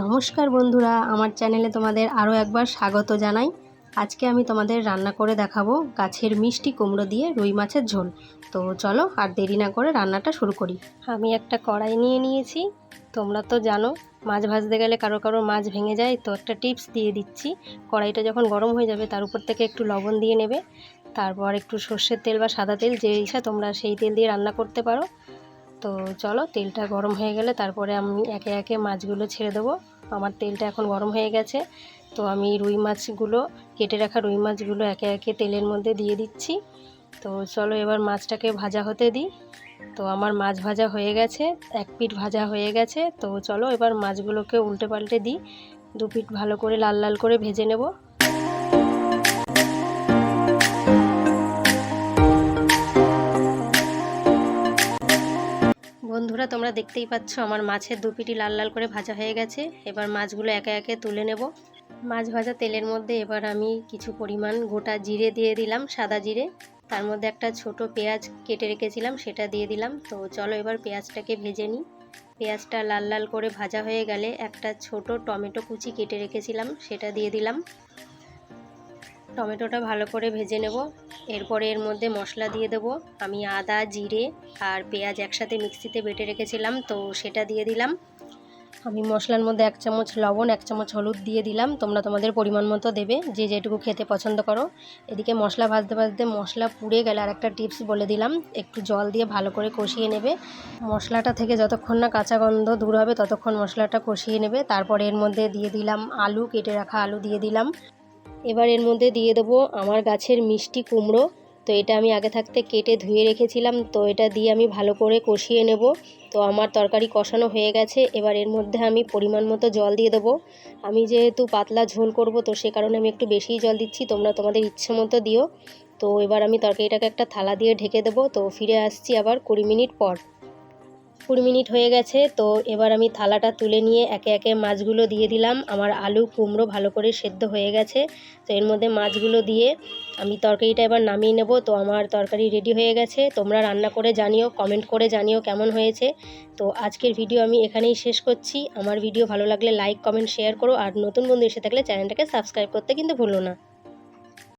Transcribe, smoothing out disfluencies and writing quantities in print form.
নমস্কার বন্ধুরা, আমার চ্যানেলে তোমাদের আরও একবার স্বাগত জানাই। আজকে আমি তোমাদের রান্না করে দেখাবো গাছের মিষ্টি কুমড়ো দিয়ে রুই মাছের ঝোল। তো চলো আর দেরি না করে রান্নাটা শুরু করি। আমি একটা কড়াই নিয়ে নিয়েছি। তোমরা তো জানো মাছ ভাজতে গেলে কারো কারো মাছ ভেঙে যায়, তো একটা টিপস দিয়ে দিচ্ছি। কড়াইটা যখন গরম হয়ে যাবে তার উপর থেকে একটু লবণ দিয়ে নেবে, তারপর একটু সর্ষের তেল বা সাদা তেল, যে ইচ্ছা তোমরা সেই তেল দিয়ে রান্না করতে পারো। তো চলো, তেলটা গরম হয়ে গেলে তারপরে আমি একে একে মাছগুলো ছেড়ে দেবো। আমার তেলটা এখন গরম হয়ে গেছে, তো আমি রুই মাছগুলো, কেটে রাখা রুই মাছগুলো একে একে তেলের মধ্যে দিয়ে দিচ্ছি। তো চলো এবার মাছটাকে ভাজা হতে দিই। তো আমার মাছ ভাজা হয়ে গেছে, এক পিঠ ভাজা হয়ে গেছে। তো চলো এবার মাছগুলোকে উল্টে পাল্টে দিই, দু পিঠ ভালো করে লাল লাল করে ভেজে নেব। বন্ধুরা, তোমরা দেখতেই পাচ্ছ আমার মাছের দু পিঠই লাল লাল করে ভাজা হয়ে গেছে। এবার মাছগুলো একে একে তুলে নেব। মাছ ভাজা তেলের মধ্যে এবার আমি কিছু পরিমাণ গোটা জিরে দিয়ে দিলাম, সাদা জিরে। তার মধ্যে একটা ছোট পেঁয়াজ কেটে রেখেছিলাম, সেটা দিয়ে দিলাম। তো চলো এবার পেঁয়াজটাকে ভেজে নিই। পেঁয়াজটা লাল লাল করে ভাজা হয়ে গেলে একটা ছোট টমেটো কুচি কেটে রেখেছিলাম, সেটা দিয়ে দিলাম। টমেটোটা ভালো করে ভেজে নেব। এরপরে এর মধ্যে মশলা দিয়ে দেবো। আমি আদা, জিরে আর পেঁয়াজ একসাথে মিক্সিতে বেটে রেখেছিলাম, তো সেটা দিয়ে দিলাম। আমি মশলার মধ্যে 1 চামচ লবণ, 1 চামচ হলুদ দিয়ে দিলাম। তোমরা তোমাদের পরিমাণ মতো দেবে, যে যেটুকু খেতে পছন্দ করো। এদিকে মশলা ভাজতে ভাজতে মশলা পুড়ে গেলে আর একটা টিপস বলে দিলাম, একটু জল দিয়ে ভালো করে কষিয়ে নেবে। মশলাটা থেকে যতক্ষণ না কাঁচা গন্ধ দূর হবে ততক্ষণ মশলাটা কষিয়ে নেবে। তারপরে এর মধ্যে দিয়ে দিলাম আলু, কেটে রাখা আলু দিয়ে দিলাম। এবার এর মধ্যে দিয়ে দেবো আমার গাছের মিষ্টি কুমড়ো। তো এটা আমি আগে থাকতে কেটে ধুয়ে রেখেছিলাম, তো এটা দিয়ে আমি ভালো করে কষিয়ে নেব। তো আমার তরকারি কষানো হয়ে গেছে। এবার এর মধ্যে আমি পরিমাণ মতো জল দিয়ে দেবো। আমি যেহেতু পাতলা ঝোল করব, তো সে কারণে আমি একটু বেশিই জল দিচ্ছি, তোমরা তোমাদের ইচ্ছে মতো দিও। তো এবার আমি তরকারিটাকে একটা থালা দিয়ে ঢেকে দেবো। তো ফিরে আসছি আবার 20 মিনিট পর। 20 মিনিট হয়ে গেছে। তো এবার আমি থালাটা তুলে নিয়ে একে একে মাছগুলো দিয়ে দিলাম। আমার আলু কুমড়ো ভালো করে সেদ্ধ হয়ে গেছে। তো এর মধ্যে মাছগুলো দিয়ে আমি তরকারিটা এবার নামিয়ে নেব। তো আমার তরকারি রেডি হয়ে গেছে। তোমরা রান্না করে জানিও, কমেন্ট করে জানিও কেমন হয়েছে। তো আজকের ভিডিও আমি এখানেই শেষ করছি। আমার ভিডিও ভালো লাগলে লাইক, কমেন্ট, শেয়ার করো। আর নতুন বন্ধু এসে থাকলে চ্যানেলটাকে সাবস্ক্রাইব করতে কিন্তু ভুলো না।